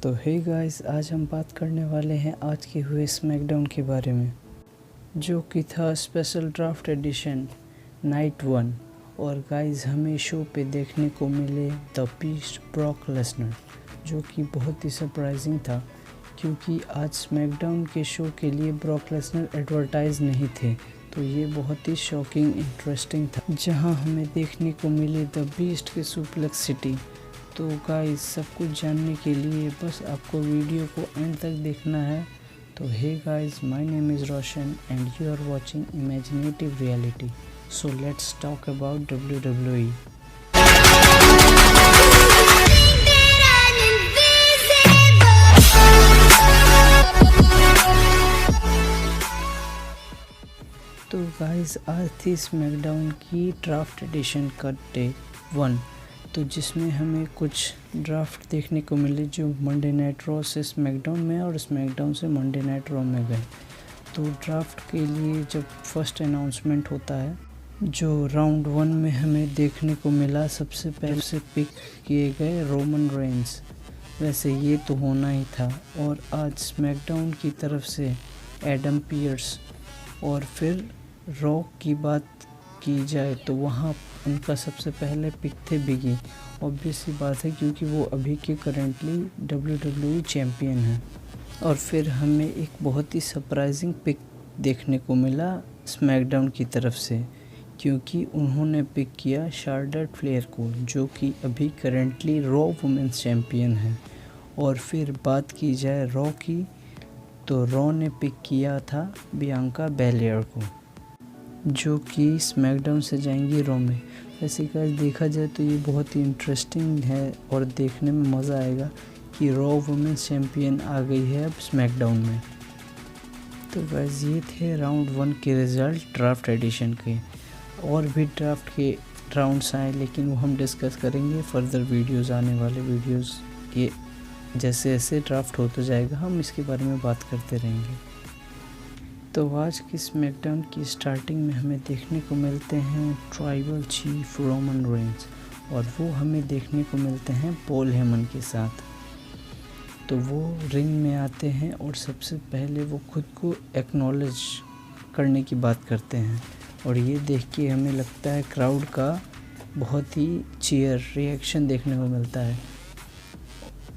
तो hey guys, आज हम बात करने वाले हैं आज के हुए स्मैकडाउन के बारे में, जो कि था स्पेशल ड्राफ्ट एडिशन नाइट 1। और गाइस, हमें शो पे देखने को मिले द बीस्ट ब्रॉक लेसनर, जो कि बहुत ही सरप्राइजिंग था क्योंकि आज स्मैकडाउन के शो के लिए ब्रॉक लेसनर एडवर्टाइज नहीं थे। तो ये बहुत ही शॉकिंग इंटरेस्टिंग था, जहां हमें देखने को मिली द बीस्ट के सुप्लेक्स सिटी। तो गाइस, सब कुछ जानने के लिए बस आपको वीडियो को एंड तक देखना है। तो hey guys, my name is Roshan and you are watching imaginative reality. So let's talk about WWE। तो गाइस, आज थी स्मैकडाउन की ड्राफ्ट एडिशन का डे 1, तो जिसमें हमें कुछ ड्राफ्ट देखने को मिले जो मंडे नाइट रॉ से स्मैकडाउन में और स्मैकडाउन से मंडे नाइट रॉ में गए। तो ड्राफ्ट के लिए जब फर्स्ट अनाउंसमेंट होता है, जो राउंड 1 में हमें देखने को मिला, सबसे पहले से पिक किए गए रोमन रेंस। वैसे ये तो होना ही था। और आज स्मैकडाउन की तरफ से एडम पियर्स, और फिर रॉ की बात की जाए तो वहाँ उनका सबसे पहले पिक थे बिगी। ऑब्वियस सी बात है क्योंकि वो अभी के करेंटली WWE चैम्पियन हैं। और फिर हमें एक बहुत ही सरप्राइजिंग पिक देखने को मिला स्मैकडाउन की तरफ से, क्योंकि उन्होंने पिक किया शार्लेट फ्लेयर को, जो कि अभी करेंटली रॉ वुमेंस चैम्पियन है। और फिर बात की जाए रॉ की, तो रॉ ने पिक किया था बियांका बेलियर को, जो कि स्मैकडाउन से जाएंगी रॉ में। वैसे गाइस, देखा जाए तो ये बहुत ही इंटरेस्टिंग है और देखने में मज़ा आएगा कि रॉ वुमेंस चैम्पियन आ गई है अब स्मैकडाउन में। तो गाइस, ये थे राउंड 1 के रिज़ल्ट ड्राफ्ट एडिशन के। और भी ड्राफ्ट के राउंड्स आए, लेकिन वो हम डिस्कस करेंगे फर्दर वीडियोज़, आने वाले वीडियोज़ के। जैसे जैसे ड्राफ्ट होता जाएगा हम इसके बारे में बात करते रहेंगे। तो आज की स्मैकडाउन की स्टार्टिंग में हमें देखने को मिलते हैं ट्राइबल चीफ रोमन रेंस, और वो हमें देखने को मिलते हैं पॉल हेमन के साथ। तो वो रिंग में आते हैं और सबसे पहले वो खुद को एक्नॉलेज करने की बात करते हैं। और ये देख के हमें लगता है क्राउड का बहुत ही चीयर रिएक्शन देखने को मिलता है।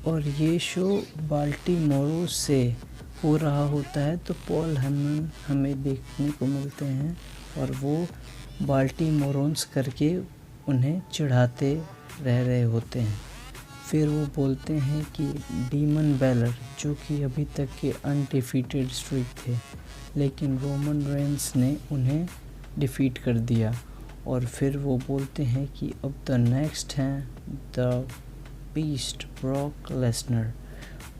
और ये शो बाल्टीमोर से हो रहा होता है, तो पॉल हेमन हमें देखने को मिलते हैं और वो बाल्टीमोरन्स करके उन्हें चिढ़ाते रह रहे होते हैं। फिर वो बोलते हैं कि डीमन बैलर, जो कि अभी तक के अनडिफीटेड स्ट्रीक थे, लेकिन रोमन रेंस ने उन्हें डिफीट कर दिया। और फिर वो बोलते हैं कि अब द नेक्स्ट हैं द बीस्ट ब्रॉक लेसनर,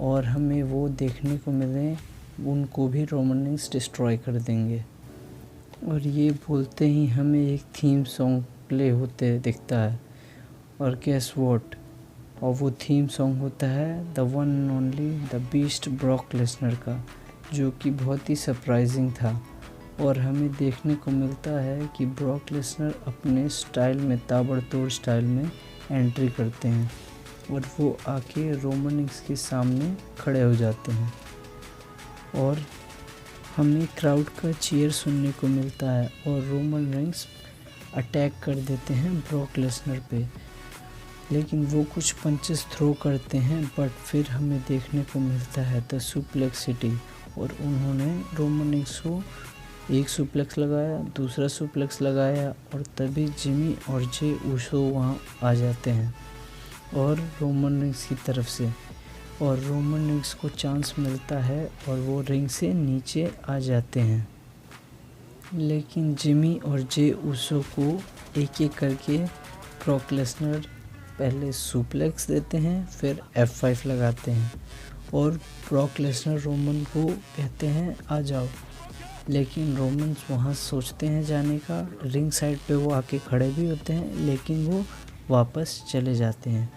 और हमें वो देखने को मिले उनको भी रोमन रेंस डिस्ट्रॉय कर देंगे। और ये बोलते ही हमें एक थीम सॉन्ग प्ले होते दिखता है, और गेस व्हाट, और वो थीम सॉन्ग होता है the one and only the beast Brock Lesnar का, जो कि बहुत ही सरप्राइजिंग था। और हमें देखने को मिलता है कि ब्रॉक लेसनर अपने स्टाइल में, ताबड़तोड़ स्टाइल में एंट्री करते हैं, और वो आके रोमन रेंस के सामने खड़े हो जाते हैं। और हमें क्राउड का चीयर सुनने को मिलता है, और रोमन रेंस अटैक कर देते हैं ब्रॉक लेसनर पे। लेकिन वो कुछ पंचेस थ्रो करते हैं, बट फिर हमें देखने को मिलता है द सुप्लेक्स सिटी, और उन्होंने रोमन रेंस को एक सुप्लेक्स लगाया, दूसरा सुप्लेक्स लगाया, और तभी जिमी और जे ऊसो वहाँ आ जाते हैं और रोमन रेंस की तरफ से। और रोमन रेंस को चांस मिलता है और वो रिंग से नीचे आ जाते हैं, लेकिन जिमी और जे ऊसो को एक एक करके ब्रॉक लेसनर पहले सुप्लेक्स देते हैं, फिर F5 लगाते हैं, और ब्रॉक लेसनर रोमन को कहते हैं आ जाओ। लेकिन रोमन वहाँ सोचते हैं जाने का, रिंग साइड पे वो आके खड़े भी होते हैं, लेकिन वो वापस चले जाते हैं।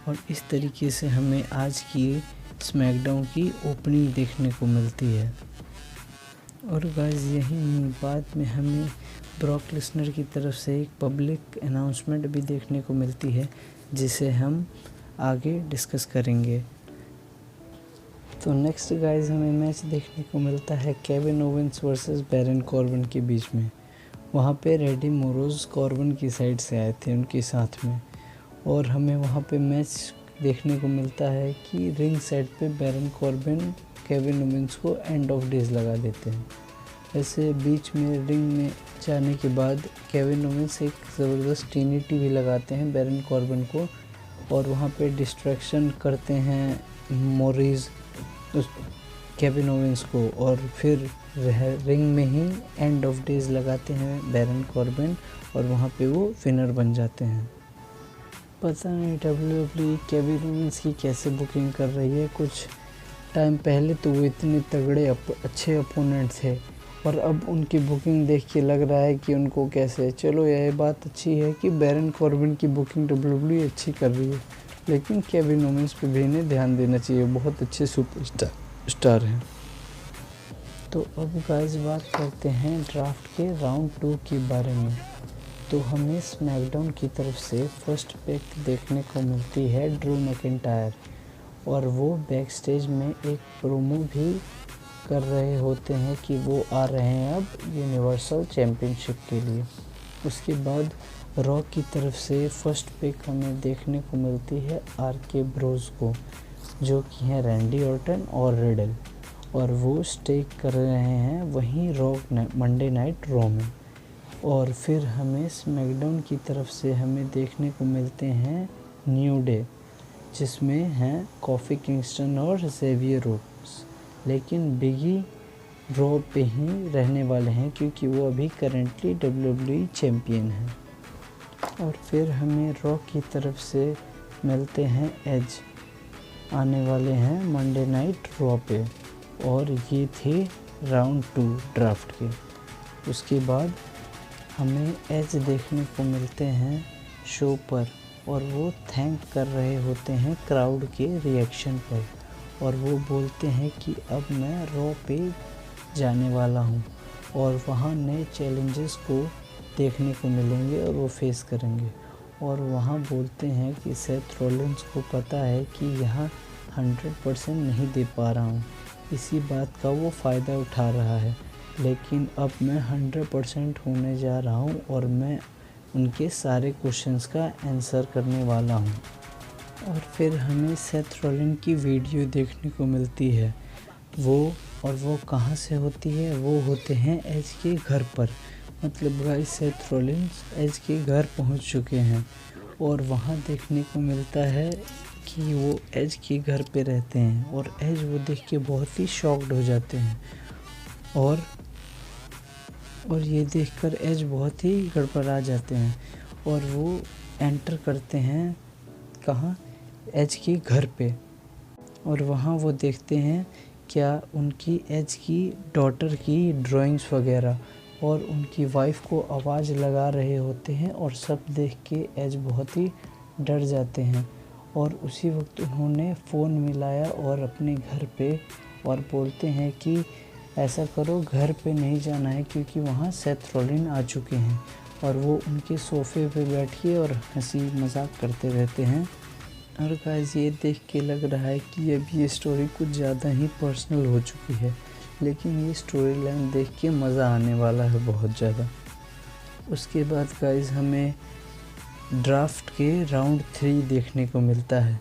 और इस तरीके से हमें आज की स्मैकडाउन की ओपनिंग देखने को मिलती है। और गाइस, यही नहीं, बाद में हमें ब्रॉक लेसनर की तरफ से एक पब्लिक अनाउंसमेंट भी देखने को मिलती है, जिसे हम आगे डिस्कस करेंगे। तो नेक्स्ट गाइस हमें मैच देखने को मिलता है Kevin Owens versus Baron Corbin के बीच में। वहाँ पे रेडी मोरोज कॉर्बिन की साइड से आए थे उनके साथ में, और हमें वहाँ पे मैच देखने को मिलता है कि रिंग साइड पे बैरन कॉर्बिन केविन ओवेंस को एंड ऑफ डेज लगा देते हैं। ऐसे बीच में रिंग में जाने के बाद केविन ओवेंस एक ज़बरदस्त टीनिटी भी लगाते हैं बैरन कॉर्बिन को, और वहाँ पे डिस्ट्रैक्शन करते हैं मोरीज उस केविन ओवेंस को, और फिर रिंग में ही एंड ऑफ डेज लगाते हैं बैरन कॉर्बिन, और वहाँ पे वो विनर बन जाते हैं। पता नहीं WWE केविन ओवेंस की कैसे बुकिंग कर रही है। कुछ टाइम पहले तो वो इतने तगड़े अच्छे अपोनेंट थे, और अब उनकी बुकिंग देख के लग रहा है कि उनको कैसे। चलो यह बात अच्छी है कि बैरन कॉर्बिन की बुकिंग WWE अच्छी कर रही है, लेकिन केविन ओवेंस पे भी इन्हें ध्यान देना चाहिए, बहुत अच्छे सुपरस्टार हैं। तो अब गाइस बात करते हैं ड्राफ्ट के राउंड 2 के बारे में। तो हमें स्मैकडाउन की तरफ से फर्स्ट पिक देखने को मिलती है ड्रू मैकिंटायर, और वो बैक स्टेज में एक प्रोमो भी कर रहे होते हैं कि वो आ रहे हैं अब यूनिवर्सल चैम्पियनशिप के लिए। उसके बाद रॉ की तरफ से फर्स्ट पिक हमें देखने को मिलती है RK ब्रोस को, जो कि हैं रैंडी ऑर्टन और रिडल, और वो स्टे कर रहे हैं वहीं रॉ मंडे नाइट रॉ में। और फिर हमें स्मैकडाउन की तरफ से हमें देखने को मिलते हैं न्यू डे, जिसमें हैं कॉफी किंगस्टन और जेवियर रूट्स, लेकिन बिगी रॉ पे ही रहने वाले हैं क्योंकि वो अभी करेंटली WWE चैम्पियन हैं। और फिर हमें रॉ की तरफ से मिलते हैं एज, आने वाले हैं मंडे नाइट रॉ पे, और ये थे राउंड 2 ड्राफ्ट के। उसके बाद हमें एज देखने को मिलते हैं शो पर, और वो थैंक कर रहे होते हैं क्राउड के रिएक्शन पर, और वो बोलते हैं कि अब मैं रॉ पे जाने वाला हूँ, और वहाँ नए चैलेंजेस को देखने को मिलेंगे और वो फेस करेंगे। और वहाँ बोलते हैं कि सेथ रॉलिंस को पता है कि यहाँ 100% नहीं दे पा रहा हूँ, इसी बात का वो फ़ायदा उठा रहा है, लेकिन अब मैं 100% होने जा रहा हूँ और मैं उनके सारे क्वेश्चंस का आंसर करने वाला हूँ। और फिर हमें सेथ रॉलिंस की वीडियो देखने को मिलती है, वो कहाँ से होती है, वो होते हैं एज के घर पर। मतलब गाइस सेथ रॉलिंस एज के घर पहुँच चुके हैं, और वहाँ देखने को मिलता है कि वो एज के घर पे रहते हैं, और एज वो देख के बहुत ही शॉक्ड हो जाते हैं, और ये देखकर एज बहुत ही गड़बड़ा जाते हैं, और वो एंटर करते हैं कहाँ, एज के घर पे। और वहाँ वो देखते हैं क्या उनकी एज की डॉटर की ड्राइंग्स वगैरह, और उनकी वाइफ को आवाज़ लगा रहे होते हैं, और सब देख के एज बहुत ही डर जाते हैं। और उसी वक्त उन्होंने फ़ोन मिलाया और अपने घर पे, और बोलते हैं कि ऐसा करो घर पे नहीं जाना है क्योंकि वहाँ सेथ रॉलिंस आ चुके हैं, और वो उनके सोफ़े पे बैठ के और हंसी मजाक करते रहते हैं। और गाइस ये देख के लग रहा है कि अब ये स्टोरी कुछ ज़्यादा ही पर्सनल हो चुकी है, लेकिन ये स्टोरी लाइन देख के मज़ा आने वाला है बहुत ज़्यादा। उसके बाद गाइस हमें ड्राफ्ट के राउंड 3 देखने को मिलता है,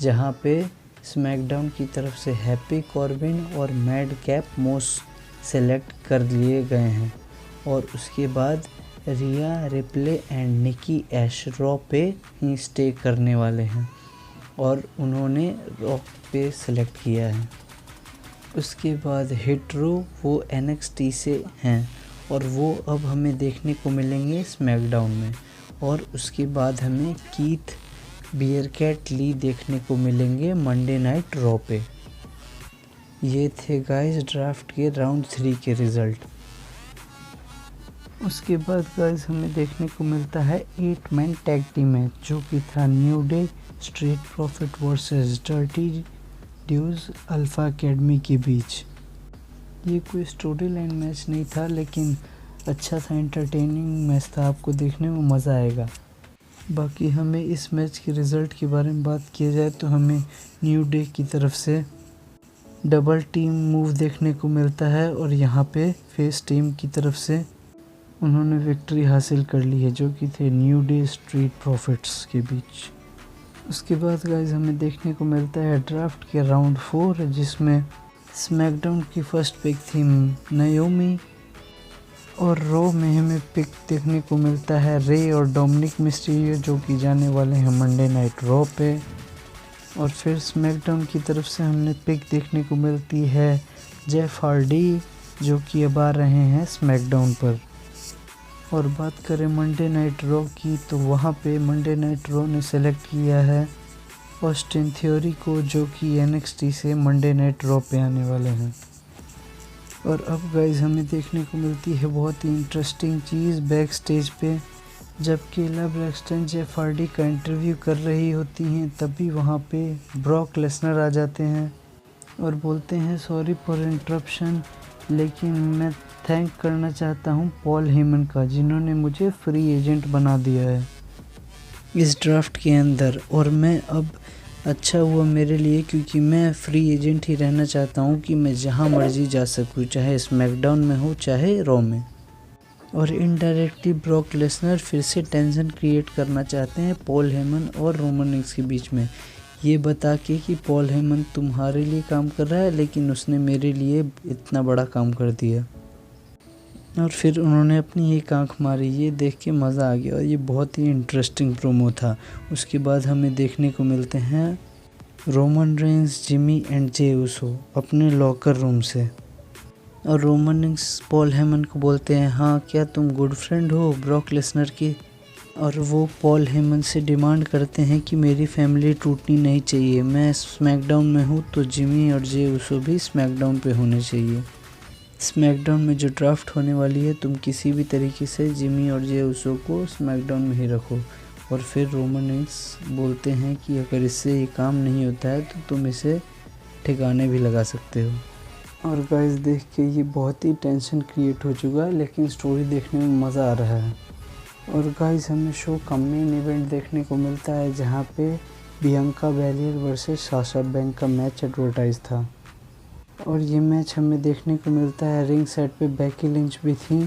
जहाँ पे स्मैकडाउन की तरफ से हैप्पी कॉर्बिन और मैड कैप मोस सेलेक्ट कर लिए गए हैं, और उसके बाद Rhea Ripley and Nikki Ash Raw पे ही स्टे करने वाले हैं, और उन्होंने रॉ पे सेलेक्ट किया है। उसके बाद हिटरो वो NXT से हैं, और वो अब हमें देखने को मिलेंगे स्मैकडाउन में। और उसके बाद हमें कीथ बियरकैट ली देखने को मिलेंगे मंडे नाइट रॉ पे। ये थे गाइस ड्राफ्ट के राउंड 3 के रिज़ल्ट। उसके बाद गाइस हमें देखने को मिलता है 8 मैन टैग टीम मैच, जो कि था New Day Street Profit versus Dirty Dudes Alpha Academy के बीच। ये कोई स्टोरी लाइन मैच नहीं था, लेकिन अच्छा था, एंटरटेनिंग मैच था, आपको देखने में मज़ा आएगा। बाकी हमें इस मैच के रिज़ल्ट के बारे में बात किया जाए तो हमें न्यू डे की तरफ से डबल टीम मूव देखने को मिलता है और यहाँ पे फेस टीम की तरफ से उन्होंने विक्ट्री हासिल कर ली है, जो कि थे न्यू डे स्ट्रीट प्रॉफिट्स के बीच। उसके बाद गाइस हमें देखने को मिलता है ड्राफ्ट के राउंड 4, जिसमें स्मैकडाउन की फर्स्ट पिक थी नाओमी और रॉ में हमें पिक देखने को मिलता है रे और डोमिनिक मिस्टीरियो, जो कि जाने वाले हैं मंडे नाइट रॉ पे। और फिर स्मैकडाउन की तरफ से हमने पिक देखने को मिलती है जेफ हार्डी, जो कि अब आ रहे हैं स्मैकडाउन पर। और बात करें मंडे नाइट रॉ की, तो वहाँ पे मंडे नाइट रॉ ने सेलेक्ट किया है ऑस्टिन थ्योरी को, जो कि NXT से मंडे नाइट रॉ पे आने वाले हैं। और अब गाइज हमें देखने को मिलती है बहुत ही इंटरेस्टिंग चीज़ बैक स्टेज पे, जब केला ब्रैक्सटन जेफ हार्डी का इंटरव्यू कर रही होती हैं, तभी वहाँ पे ब्रॉक लेसनर आ जाते हैं और बोलते हैं सॉरी फॉर इंटरप्शन, लेकिन मैं थैंक करना चाहता हूँ पॉल हेमन का, जिन्होंने मुझे फ्री एजेंट बना दिया है इस ड्राफ्ट के अंदर। और मैं अब अच्छा हुआ मेरे लिए, क्योंकि मैं फ्री एजेंट ही रहना चाहता हूँ कि मैं जहाँ मर्जी जा सकूँ, चाहे स्मैकडाउन में हो चाहे रॉ में। और इनडायरेक्टली ब्रॉक लेसनर फिर से टेंशन क्रिएट करना चाहते हैं पॉल हेमन और रोमन रिंग्स के बीच में, ये बता के कि पॉल हेमन तुम्हारे लिए काम कर रहा है, लेकिन उसने मेरे लिए इतना बड़ा काम कर दिया। और फिर उन्होंने अपनी एक आंख मारी, ये देख के मज़ा आ गया और ये बहुत ही इंटरेस्टिंग प्रोमो था। उसके बाद हमें देखने को मिलते हैं रोमन रेंस, जिमी एंड जे उसो अपने लॉकर रूम से। और रोमन रिंग्स पॉल हेमन को बोलते हैं, हाँ क्या तुम गुड फ्रेंड हो ब्रॉक लेसनर की। और वो पॉल हेमन से डिमांड करते हैं कि मेरी फैमिली टूटनी नहीं चाहिए, मैं स्मैकडाउन में हूँ तो जिमी और जे उसो भी स्मैकडाउन पे होने चाहिए। स्मैकडाउन में जो ड्राफ्ट होने वाली है, तुम किसी भी तरीके से जिमी और जे उसो को स्मैकडाउन में ही रखो। और फिर रोमन रिंग्स बोलते हैं कि अगर इससे ये काम नहीं होता है तो तुम इसे ठिकाने भी लगा सकते हो। और गाइस देख के ये बहुत ही टेंशन क्रिएट हो चुका है, लेकिन स्टोरी देखने में मज़ा आ रहा है। और गाइस हमें शो का मेन इवेंट देखने को मिलता है, जहाँ पे Bianca Bel-Air versus Sasha Banks का मैच एडवर्टाइज था। और ये मैच हमें देखने को मिलता है रिंग साइड पे बेकी लिंच भी थी।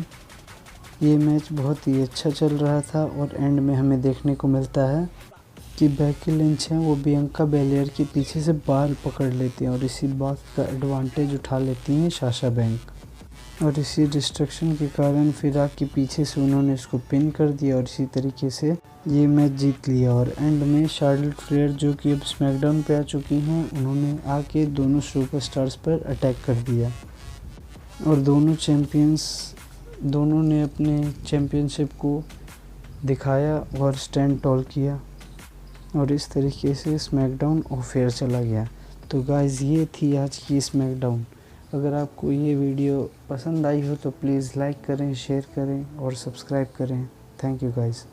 ये मैच बहुत ही अच्छा चल रहा था और एंड में हमें देखने को मिलता है कि बेकी लिंच हैं वो बियांका बेलियर के पीछे से बाल पकड़ लेती हैं और इसी बात का एडवांटेज उठा लेती हैं साशा बैंक। और इसी डिस्ट्रक्शन के कारण फिराक के पीछे से उन्होंने इसको पिन कर दिया और इसी तरीके से ये मैच जीत लिया। और एंड में शार्लेट फ्लेयर, जो कि अब स्मैकडाउन पे आ चुकी हैं, उन्होंने आके दोनों सुपरस्टार्स पर अटैक कर दिया और दोनों ने अपने चैम्पियनशिप को दिखाया और स्टैंड टॉल किया और इस तरीके से स्मैकडाउन ऑफ एयर चला गया। तो गाइज़ ये थी आज की स्मैकडाउन। अगर आपको ये वीडियो पसंद आई हो तो प्लीज़ लाइक करें, शेयर करें और सब्सक्राइब करें। Thank you guys.